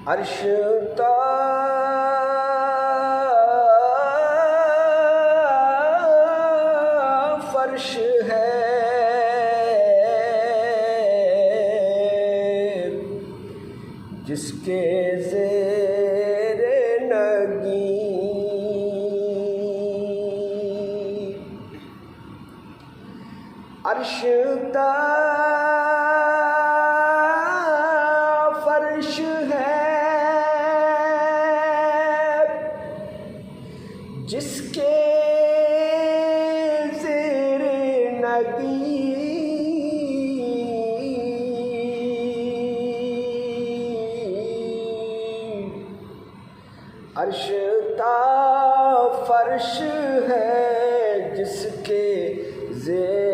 عرش تا فرش ہے جس کے زیر نگی عرش تا فرش ہے جس کے زیر نگی عرش تا فرش ہے جس کے زیر